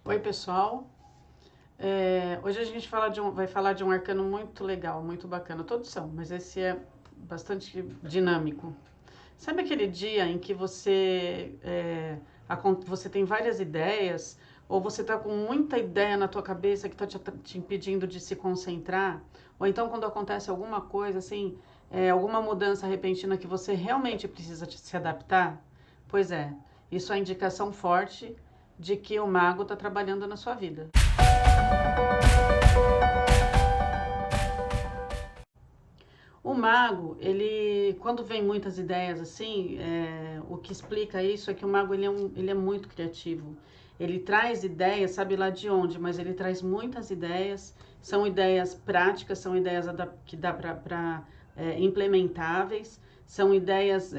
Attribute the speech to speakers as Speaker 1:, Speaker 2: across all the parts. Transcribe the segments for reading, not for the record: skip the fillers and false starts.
Speaker 1: Oi, pessoal. Hoje a gente vai falar de um arcano muito legal, muito bacana. Todos são, mas esse é bastante dinâmico. Sabe aquele dia em que você tem várias ideias, ou você está com muita ideia na tua cabeça que está te impedindo de se concentrar? Ou então quando acontece alguma coisa, assim, alguma mudança repentina que você realmente precisa se adaptar? Pois é, isso é indicação forte de que o mago está trabalhando na sua vida. O mago, ele, quando vem muitas ideias assim, o que explica isso é que o mago ele é muito criativo. Ele traz ideias, sabe lá de onde, mas ele traz muitas ideias. São ideias práticas, são ideias que dá para implementáveis, são ideias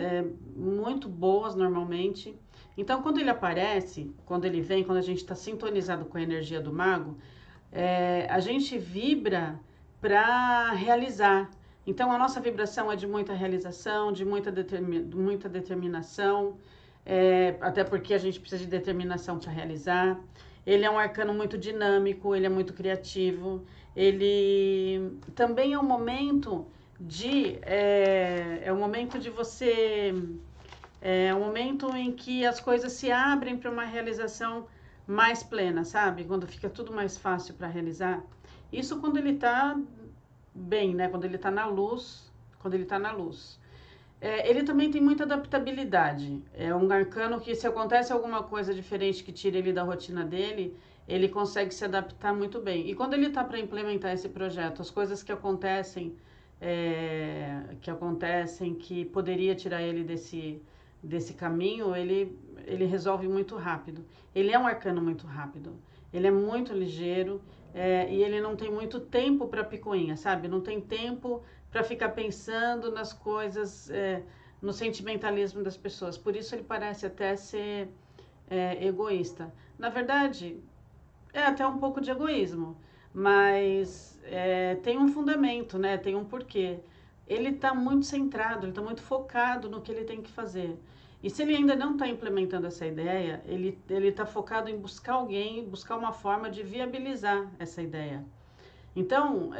Speaker 1: muito boas normalmente. Então, quando ele aparece, quando ele vem, quando a gente está sintonizado com a energia do mago, a gente vibra para realizar. Então, a nossa vibração é de muita realização, de muita determinação, até porque a gente precisa de determinação para realizar. Ele é um arcano muito dinâmico, ele é muito criativo. Ele também é um momento um momento de você é um momento em que as coisas se abrem para uma realização mais plena, sabe? Quando fica tudo mais fácil para realizar. Isso quando ele está bem, né? Quando ele está na luz, quando ele está na luz. Ele também tem muita adaptabilidade. É um arcano que, se acontece alguma coisa diferente que tire ele da rotina dele, ele consegue se adaptar muito bem. E quando ele está para implementar esse projeto, as coisas que acontecem, que poderia tirar ele desse caminho, ele resolve muito rápido. Ele é um arcano muito rápido. Ele é muito ligeiro e ele não tem muito tempo para picuinha, sabe? Não tem tempo para ficar pensando nas coisas, no sentimentalismo das pessoas. Por isso ele parece até ser egoísta. Na verdade, é até um pouco de egoísmo, mas tem um fundamento, né? Tem um porquê. Ele está muito centrado, ele está muito focado no que ele tem que fazer. E se ele ainda não está implementando essa ideia, ele está focado em buscar alguém, buscar uma forma de viabilizar essa ideia. Então,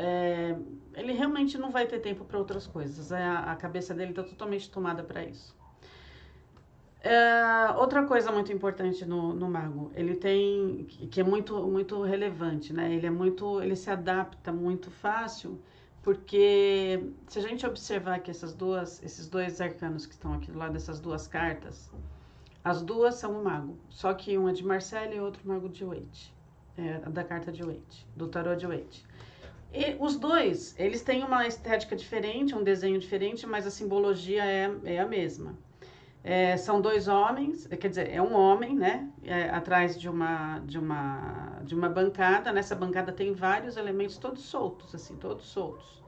Speaker 1: ele realmente não vai ter tempo para outras coisas. A cabeça dele está totalmente tomada para isso. Outra coisa muito importante no mago, ele tem que é muito relevante, né? Ele se adapta muito fácil, porque se a gente observar que esses dois arcanos que estão aqui do lado dessas duas cartas, as duas são o mago, só que um é de Marcelle e outro mago de Waite, da carta de Waite, do tarô de Waite. E os dois, eles têm uma estética diferente, um desenho diferente, mas a simbologia é a mesma. São dois homens, quer dizer, é um homem, né? Atrás de uma bancada. Nessa bancada tem vários elementos todos soltos, assim, todos soltos.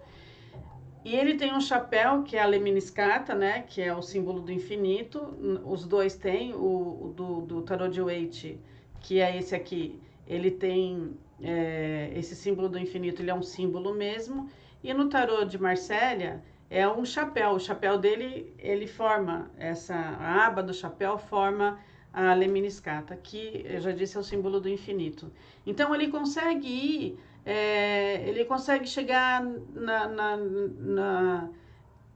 Speaker 1: E ele tem um chapéu que é a Lemniscata, né? Que é o símbolo do infinito. Os dois têm, o do Tarot de Waite, que é esse aqui, ele tem esse símbolo do infinito, ele é um símbolo mesmo. E no Tarot de Marsella é um chapéu. O chapéu dele, ele forma a aba do chapéu forma a Lemniscata, que eu já disse é o símbolo do infinito. Então ele consegue chegar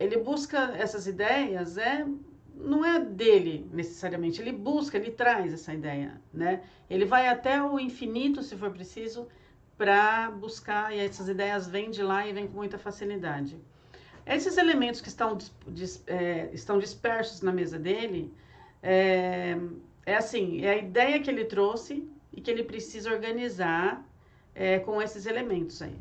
Speaker 1: ele busca essas ideias, não é dele necessariamente, ele traz essa ideia, né? Ele vai até o infinito, se for preciso, para buscar, e essas ideias vêm de lá e vêm com muita facilidade. Esses elementos que estão dispersos na mesa dele, é a ideia que ele trouxe e que ele precisa organizar com esses elementos aí.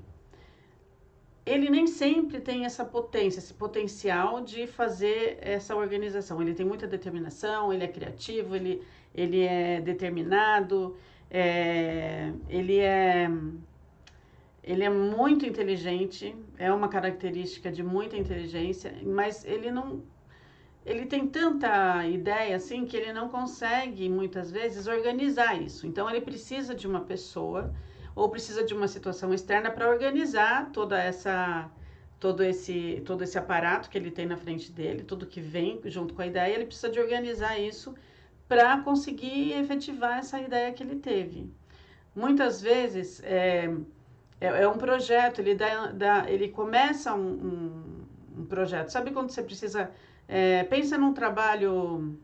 Speaker 1: Ele nem sempre tem essa potência, esse potencial de fazer essa organização. Ele tem muita determinação, ele é criativo, ele é determinado, ele é muito inteligente, é uma característica de muita inteligência, mas ele tem tanta ideia assim que ele não consegue muitas vezes organizar isso. Então ele precisa de uma pessoa ou precisa de uma situação externa para organizar todo esse aparato que ele tem na frente dele, tudo que vem junto com a ideia, ele precisa de organizar isso para conseguir efetivar essa ideia que ele teve. muitas vezes é um projeto, ele começa um projeto. Sabe quando você precisa, pensa num trabalho,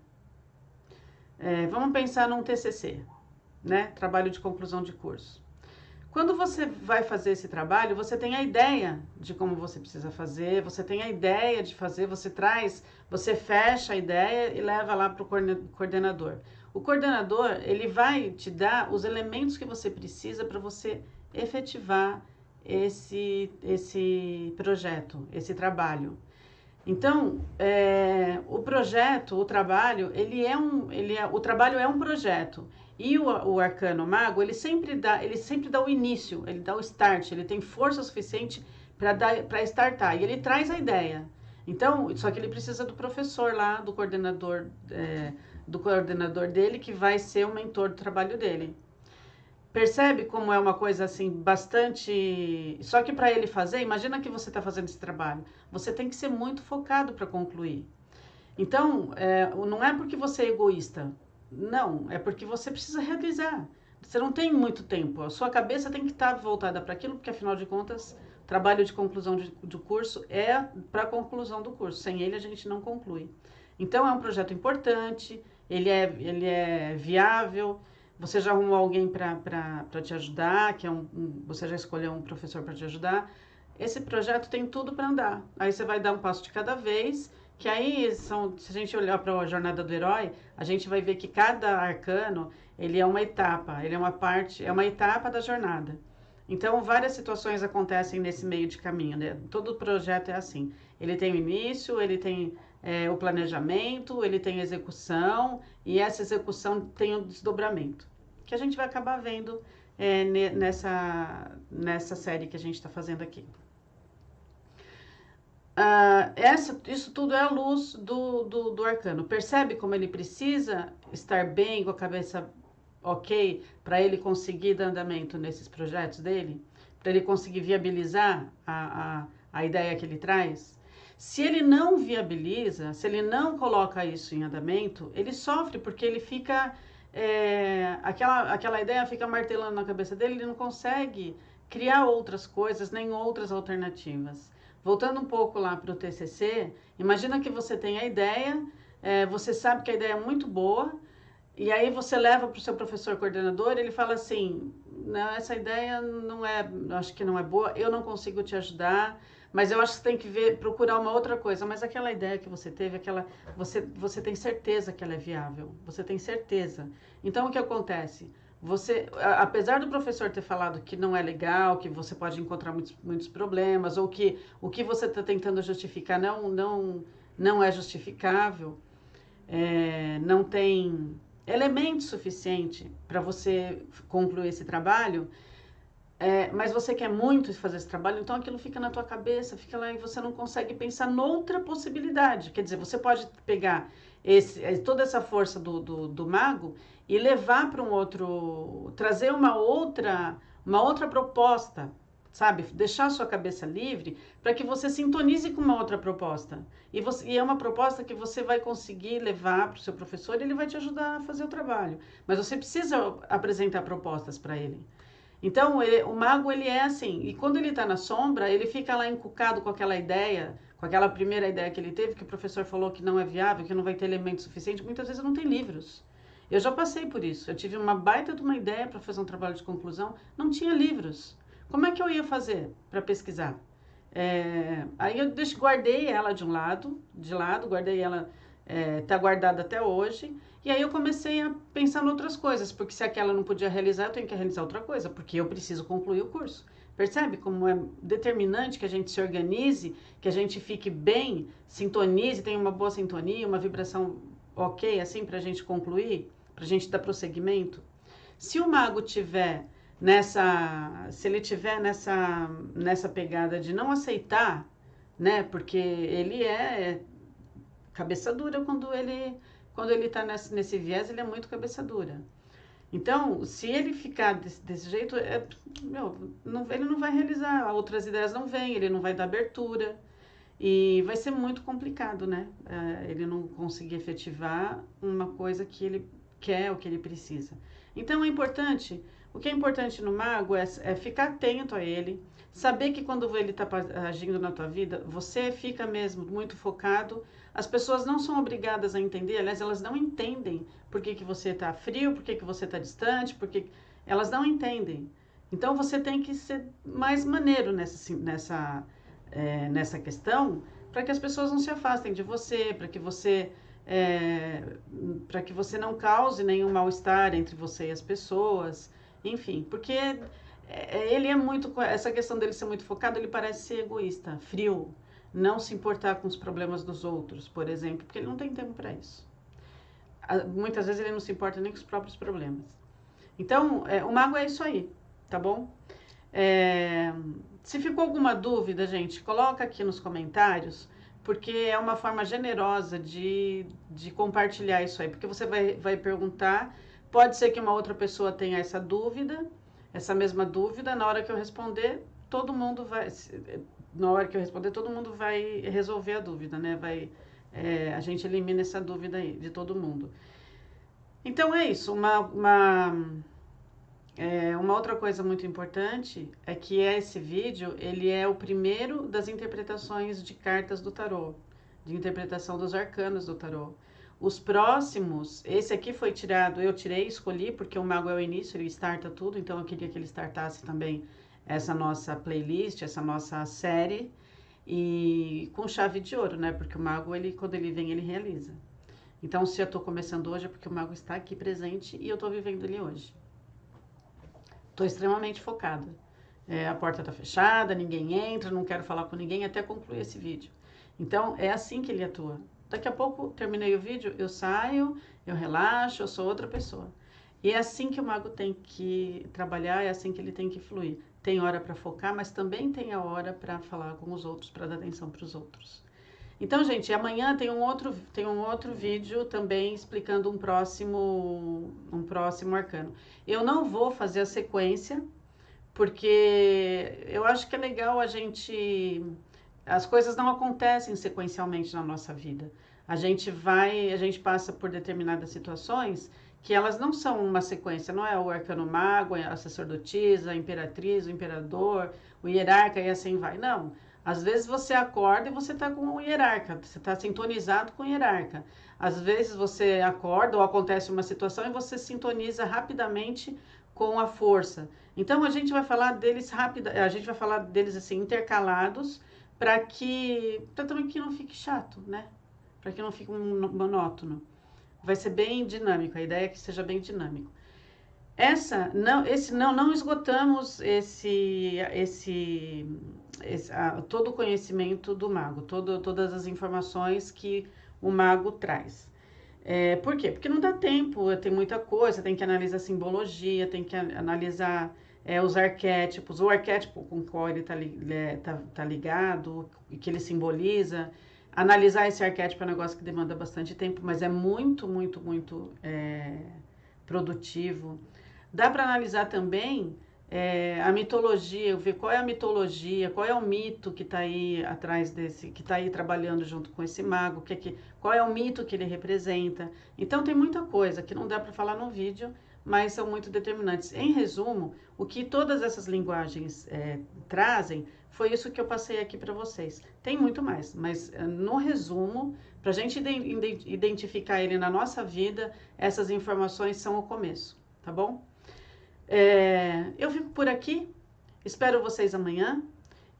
Speaker 1: vamos pensar num TCC, né? Trabalho de conclusão de curso. Quando você vai fazer esse trabalho, você tem a ideia de como você precisa fazer, você tem a ideia de fazer, você fecha a ideia e leva lá para o coordenador. O coordenador, ele vai te dar os elementos que você precisa para você efetivar esse projeto, esse trabalho. Então, o projeto, o trabalho, o trabalho é um projeto. E o arcano mago, ele sempre dá o início, ele dá o start, ele tem força suficiente para startar. E ele traz a ideia. Então, só que ele precisa do professor lá, do coordenador dele, que vai ser o mentor do trabalho dele. Percebe como é uma coisa assim bastante. Só que para ele fazer, imagina que você está fazendo esse trabalho, você tem que ser muito focado para concluir. Então, não é porque você é egoísta, não, é porque você precisa realizar. Você não tem muito tempo, a sua cabeça tem que estar voltada para aquilo, porque afinal de contas, trabalho de conclusão de curso é para a conclusão do curso, sem ele a gente não conclui. Então, é um projeto importante, ele é viável. Você já arrumou alguém para te ajudar, você já escolheu um professor para te ajudar. Esse projeto tem tudo para andar. Aí você vai dar um passo de cada vez, que aí se a gente olhar para a jornada do herói, a gente vai ver que cada arcano, ele é uma etapa, ele é uma etapa da jornada. Então, várias situações acontecem nesse meio de caminho, né? Todo projeto é assim. Ele tem o início, ele tem o planejamento, ele tem a execução, e essa execução tem o desdobramento, que a gente vai acabar vendo nessa série que a gente está fazendo aqui. Isso tudo é a luz do arcano. Percebe como ele precisa estar bem, com a cabeça ok, para ele conseguir dar andamento nesses projetos dele? Para ele conseguir viabilizar a ideia que ele traz? Se ele não viabiliza, se ele não coloca isso em andamento, ele sofre porque ele fica... aquela ideia fica martelando na cabeça dele, ele não consegue criar outras coisas, nem outras alternativas. Voltando um pouco lá para o TCC, imagina que você tem a ideia, você sabe que a ideia é muito boa, e aí você leva para o seu professor coordenador, ele fala assim, não, essa ideia acho que não é boa, eu não consigo te ajudar, mas eu acho que você tem que procurar uma outra coisa. Mas aquela ideia que você teve, você tem certeza que ela é viável, você tem certeza. Então o que acontece? Apesar do professor ter falado que não é legal, que você pode encontrar muitos problemas, ou que o que você está tentando justificar não é justificável, não tem elemento suficiente para você concluir esse trabalho, mas você quer muito fazer esse trabalho, então aquilo fica na tua cabeça, fica lá e você não consegue pensar noutra possibilidade. Quer dizer, você pode pegar toda essa força do mago e levar para trazer uma outra proposta, sabe? Deixar a sua cabeça livre para que você sintonize com uma outra proposta. E é uma proposta que você vai conseguir levar para o seu professor e ele vai te ajudar a fazer o trabalho. Mas você precisa apresentar propostas para ele. Então, o mago, ele é assim, e quando ele está na sombra, ele fica lá encucado com aquela ideia, com aquela primeira ideia que ele teve, que o professor falou que não é viável, que não vai ter elemento suficiente. Muitas vezes não tem livros. Eu já passei por isso. Eu tive uma baita de uma ideia para fazer um trabalho de conclusão, não tinha livros. Como é que eu ia fazer para pesquisar? Aí eu guardei ela de lado, guardei ela, tá guardada até hoje. E aí eu comecei a pensar em outras coisas, porque se aquela não podia realizar, eu tenho que realizar outra coisa, porque eu preciso concluir o curso. Percebe como é determinante que a gente se organize, que a gente fique bem, sintonize, tenha uma boa sintonia, uma vibração ok, assim, para a gente concluir, para a gente dar prosseguimento? Se o mago tiver se ele tiver nessa pegada de não aceitar, né, porque ele é cabeça dura quando ele tá nesse viés, ele é muito cabeça dura. Então, se ele ficar desse jeito, ele não vai realizar, outras ideias não vêm, ele não vai dar abertura, e vai ser muito complicado, né? Ele não conseguir efetivar uma coisa que ele quer, o que ele precisa. Então, é importante O que é importante no mago é ficar atento a ele, saber que quando ele está agindo na tua vida, você fica mesmo muito focado. As pessoas não são obrigadas a entender, aliás, elas não entendem por que você está frio, por que você está distante, elas não entendem. Então você tem que ser mais maneiro nessa questão, para que as pessoas não se afastem de você, para que você não cause nenhum mal-estar entre você e as pessoas, enfim, porque ele é muito, essa questão dele ser muito focado, ele parece ser egoísta, frio, não se importar com os problemas dos outros, por exemplo, porque ele não tem tempo para isso. Muitas vezes ele não se importa nem com os próprios problemas. Então, o mago é isso aí, tá bom? Se ficou alguma dúvida, gente, coloca aqui nos comentários, porque é uma forma generosa de compartilhar isso aí, porque você vai perguntar, pode ser que uma outra pessoa tenha essa dúvida, essa mesma dúvida, na hora que eu responder, todo mundo vai resolver a dúvida, né? A gente elimina essa dúvida aí de todo mundo. Então é isso, uma outra coisa muito importante é que esse vídeo, ele é o primeiro das interpretações de cartas do tarô, de interpretação dos arcanos do tarô. Os próximos, esse aqui foi tirado, eu tirei, escolhi, porque o mago é o início, ele starta tudo, então eu queria que ele startasse também essa nossa playlist, essa nossa série, e com chave de ouro, né? Porque o mago, quando ele vem, ele realiza. Então, se eu tô começando hoje é porque o mago está aqui presente e eu tô vivendo ele hoje. Estou extremamente focada. A porta está fechada, ninguém entra, não quero falar com ninguém até concluir esse vídeo. Então, é assim que ele atua. Daqui a pouco, terminei o vídeo, eu saio, eu relaxo, eu sou outra pessoa. E é assim que o mago tem que trabalhar, é assim que ele tem que fluir. Tem hora para focar, mas também tem a hora para falar com os outros, para dar atenção para os outros. Então, gente, amanhã tem um outro vídeo também explicando um próximo arcano. Eu não vou fazer a sequência, porque eu acho que é legal as coisas não acontecem sequencialmente na nossa vida. A gente passa por determinadas situações que elas não são uma sequência, não é o arcano mago, a sacerdotisa, a imperatriz, o imperador, o hierarca e assim vai. Não. Às vezes você acorda e você está com o hierarca, você está sintonizado com o hierarca. Às vezes você acorda ou acontece uma situação e você sintoniza rapidamente com a força. Então a gente vai falar deles assim intercalados para também que não fique chato, né? Para que não fique monótono. Vai ser bem dinâmico, a ideia é que seja bem dinâmico. Não esgotamos todo o conhecimento do mago, todas as informações que o mago traz. Por quê? Porque não dá tempo, tem muita coisa, tem que analisar simbologia, tem que analisar os arquétipos, o arquétipo com o qual ele tá ligado, e que ele simboliza. Analisar esse arquétipo é um negócio que demanda bastante tempo, mas é muito, muito, muito produtivo. Dá para analisar também a mitologia, ver qual é a mitologia, qual é o mito que está aí atrás que está aí trabalhando junto com esse mago, qual é o mito que ele representa. Então tem muita coisa que não dá para falar no vídeo, mas são muito determinantes. Em resumo, o que todas essas linguagens trazem foi isso que eu passei aqui para vocês. Tem muito mais, mas no resumo, para a gente identificar ele na nossa vida, essas informações são o começo, tá bom? Eu fico por aqui, espero vocês amanhã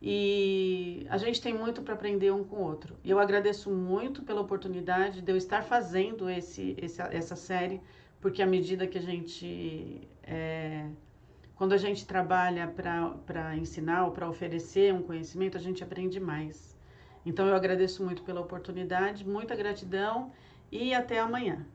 Speaker 1: e a gente tem muito para aprender um com o outro. E eu agradeço muito pela oportunidade de eu estar fazendo essa série, porque à medida que quando a gente trabalha para ensinar ou para oferecer um conhecimento, a gente aprende mais. Então eu agradeço muito pela oportunidade, muita gratidão e até amanhã.